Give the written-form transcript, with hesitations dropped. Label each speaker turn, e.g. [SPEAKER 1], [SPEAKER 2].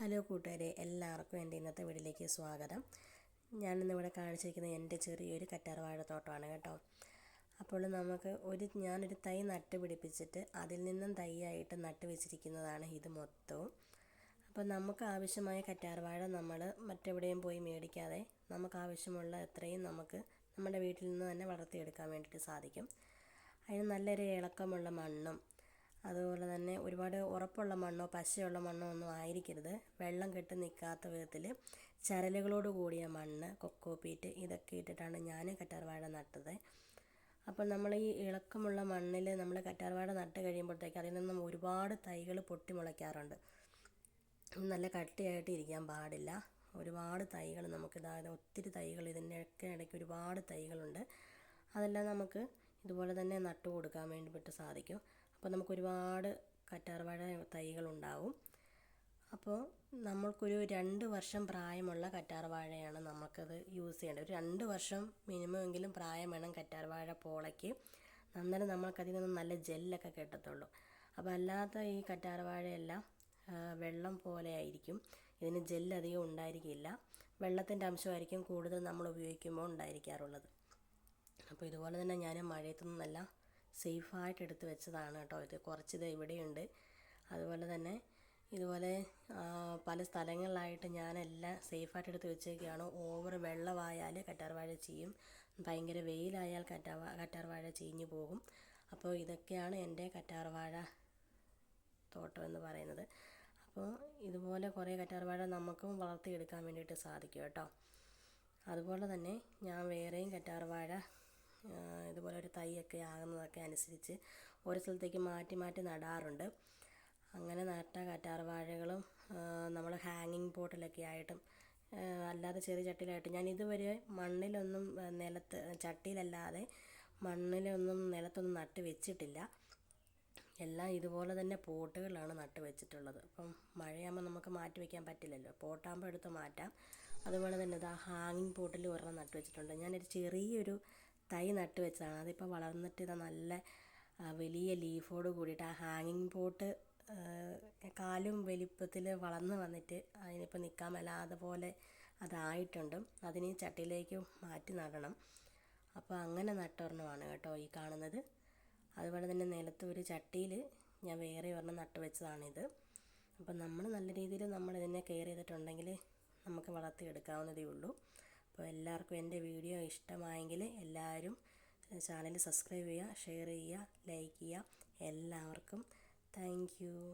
[SPEAKER 1] Hello കൂട്ടുകാരെ, എല്ലാവർക്കും എൻ്റെ ഇന്നത്തെ വീഡിയോയിലേക്ക് സ്വാഗതം. ഞാനിന്നിവിടെ കാണിച്ചിരിക്കുന്നത് എൻ്റെ ചെറിയൊരു കറ്റാർവാഴ തോട്ടമാണ് കേട്ടോ. അപ്പോൾ ഞാനൊരു തൈ നട്ട് പിടിപ്പിച്ചിട്ട് അതിൽ നിന്നും തൈയായിട്ട് നട്ട് വെച്ചിരിക്കുന്നതാണ് ഇത് മൊത്തവും. അപ്പോൾ നമുക്ക് ആവശ്യമായ കറ്റാർവാഴ നമ്മൾ മറ്റെവിടെയും പോയി മേടിക്കാതെ നമുക്ക് ആവശ്യമുള്ള എത്രയും നമുക്ക് നമ്മുടെ വീട്ടിൽ നിന്ന് തന്നെ വളർത്തിയെടുക്കാൻ വേണ്ടിയിട്ട് സാധിക്കും. അതിന് നല്ലൊരു ഇളക്കമുള്ള മണ്ണും അതുപോലെ തന്നെ ഒരുപാട് ഉറപ്പുള്ള മണ്ണോ പശയുള്ള മണ്ണോ ഒന്നും ആയിരിക്കരുത്. വെള്ളം കെട്ടി നിൽക്കാത്ത വിധത്തിൽ ചരലുകളോട് കൂടിയ മണ്ണ്, കൊക്കോപീറ്റ് ഇതൊക്കെ ഇട്ടിട്ടാണ് ഞാൻ കറ്റാർവാഴ നട്ടത്. അപ്പോൾ നമ്മൾ ഈ ഇളക്കമുള്ള മണ്ണിൽ നമ്മൾ കറ്റാർവാഴ നട്ട് കഴിയുമ്പോഴത്തേക്ക് അതിൽ നിന്നും ഒരുപാട് തൈകൾ പൊട്ടി മുളയ്ക്കാറുണ്ട്. നല്ല കട്ടിയായിട്ട് ഇരിക്കാൻ പാടില്ല. ഒരുപാട് തൈകൾ ഒത്തിരി തൈകൾ ഇതിൻ്റെയൊക്കെ ഇടയ്ക്ക് ഒരുപാട് തൈകളുണ്ട്. അതെല്ലാം നമുക്ക് ഇതുപോലെ തന്നെ നട്ടു കൊടുക്കാൻ വേണ്ടിയിട്ട് സാധിക്കും. അപ്പോൾ നമുക്കൊരുപാട് കറ്റാർവാഴ തൈകളുണ്ടാവും. അപ്പോൾ നമ്മൾക്കൊരു 2 വർഷം പ്രായമുള്ള കറ്റാർവാഴയാണ് നമുക്കത് യൂസ് ചെയ്യേണ്ടത്. ഒരു 2 വർഷം മിനിമം എങ്കിലും പ്രായം വേണം കറ്റാർവാഴ പോളയ്ക്ക്. അന്നേരം നമ്മൾക്കതിൽ നിന്ന് നല്ല ജെല്ലൊക്കെ കിട്ടത്തുള്ളൂ. അപ്പോൾ അല്ലാത്ത ഈ കറ്റാർവാഴയെല്ലാം വെള്ളം പോലെ ആയിരിക്കും. ഇതിന് ജെല്ലധികം ഉണ്ടായിരിക്കില്ല. വെള്ളത്തിൻ്റെ അംശമായിരിക്കും കൂടുതൽ നമ്മൾ ഉപയോഗിക്കുമ്പോൾ ഉണ്ടായിരിക്കാറുള്ളത്. അപ്പോൾ ഇതുപോലെ തന്നെ ഞാൻ മഴയത്തു നിന്നെല്ലാം സേഫായിട്ട് എടുത്ത് വെച്ചതാണ് കേട്ടോ. കുറച്ചിത് ഇവിടെയുണ്ട്. അതുപോലെ തന്നെ ഇതുപോലെ പല സ്ഥലങ്ങളിലായിട്ട് ഞാനെല്ലാം സേഫായിട്ട് എടുത്ത് വെച്ചേക്കുകയാണ്. ഓവർ വെള്ളമായാൽ കറ്റാർവാഴ ചീയും, ഭയങ്കര വെയിലായാൽ കറ്റാർവാഴ ചീഞ്ഞു പോകും. അപ്പോൾ ഇതൊക്കെയാണ് എൻ്റെ കറ്റാർവാഴ തോട്ടം എന്ന് പറയുന്നത്. അപ്പോൾ ഇതുപോലെ കുറേ കറ്റാർവാഴ നമുക്കും വളർത്തിയെടുക്കാൻ വേണ്ടിയിട്ട് സാധിക്കും കേട്ടോ. അതുപോലെ തന്നെ ഞാൻ വേറെയും കറ്റാർവാഴ ഇതുപോലെ ഒരു തൈയൊക്കെ ആകുന്നതൊക്കെ അനുസരിച്ച് ഓരോ സ്ഥലത്തേക്ക് മാറ്റി മാറ്റി നടാറുണ്ട്. അങ്ങനെ നട്ട കറ്റാർവാഴകളും നമ്മൾ ഹാങ്ങിങ് പോട്ടിലൊക്കെ ആയിട്ടും അല്ലാതെ ചെറിയ ചട്ടിയിലായിട്ട് ഞാൻ ഇതുവരെ മണ്ണിലൊന്നും ചട്ടിയിലല്ലാതെ നിലത്തൊന്നും നട്ട് വെച്ചിട്ടില്ല. എല്ലാം ഇതുപോലെ തന്നെ പോട്ടുകളാണ് നട്ട് വെച്ചിട്ടുള്ളത്. അപ്പം മഴയാകുമ്പോൾ നമുക്ക് മാറ്റി വയ്ക്കാൻ പറ്റില്ലല്ലോ, പോട്ടാകുമ്പോൾ എടുത്ത് മാറ്റാം. അതുപോലെ തന്നെ ഹാങ്ങിങ് പോട്ടിൽ ഒരെണ്ണം നട്ട് വെച്ചിട്ടുണ്ട്. ഞാനൊരു ചെറിയൊരു തൈ നട്ട് വെച്ചതാണ്. അതിപ്പോൾ വളർന്നിട്ട് നല്ല വലിയ ലീഫോട് കൂടിയിട്ട് ആ ഹാങ്ങിങ് പോട്ട് കാലും വലിപ്പത്തിൽ വളർന്ന് വന്നിട്ട് അതിനിപ്പോൾ നിൽക്കാൻ മേലാതെ പോലെ അതായിട്ടുണ്ട്. അതിന് ഈ ചട്ടിയിലേക്ക് മാറ്റി നടണം. അപ്പോൾ അങ്ങനെ നട്ടൊരെണ്ണമാണ് കേട്ടോ ഈ കാണുന്നത്. അതുപോലെ തന്നെ നിലത്ത് ഒരു ചട്ടിയിൽ ഞാൻ വേറെ ഒരെണ്ണം നട്ട് വെച്ചതാണിത്. അപ്പം നമ്മൾ നല്ല രീതിയിൽ ഇതിനെ കെയർ ചെയ്തിട്ടുണ്ടെങ്കിൽ നമുക്ക് വളർത്തിയെടുക്കാവുന്നതേ ഉള്ളൂ. അപ്പോൾ എല്ലാവർക്കും എൻ്റെ വീഡിയോ ഇഷ്ടമായെങ്കിൽ എല്ലാവരും ചാനൽ സബ്സ്ക്രൈബ് ചെയ്യുക, ഷെയർ ചെയ്യുക, ലൈക്ക് ചെയ്യുക. എല്ലാവർക്കും താങ്ക് യു.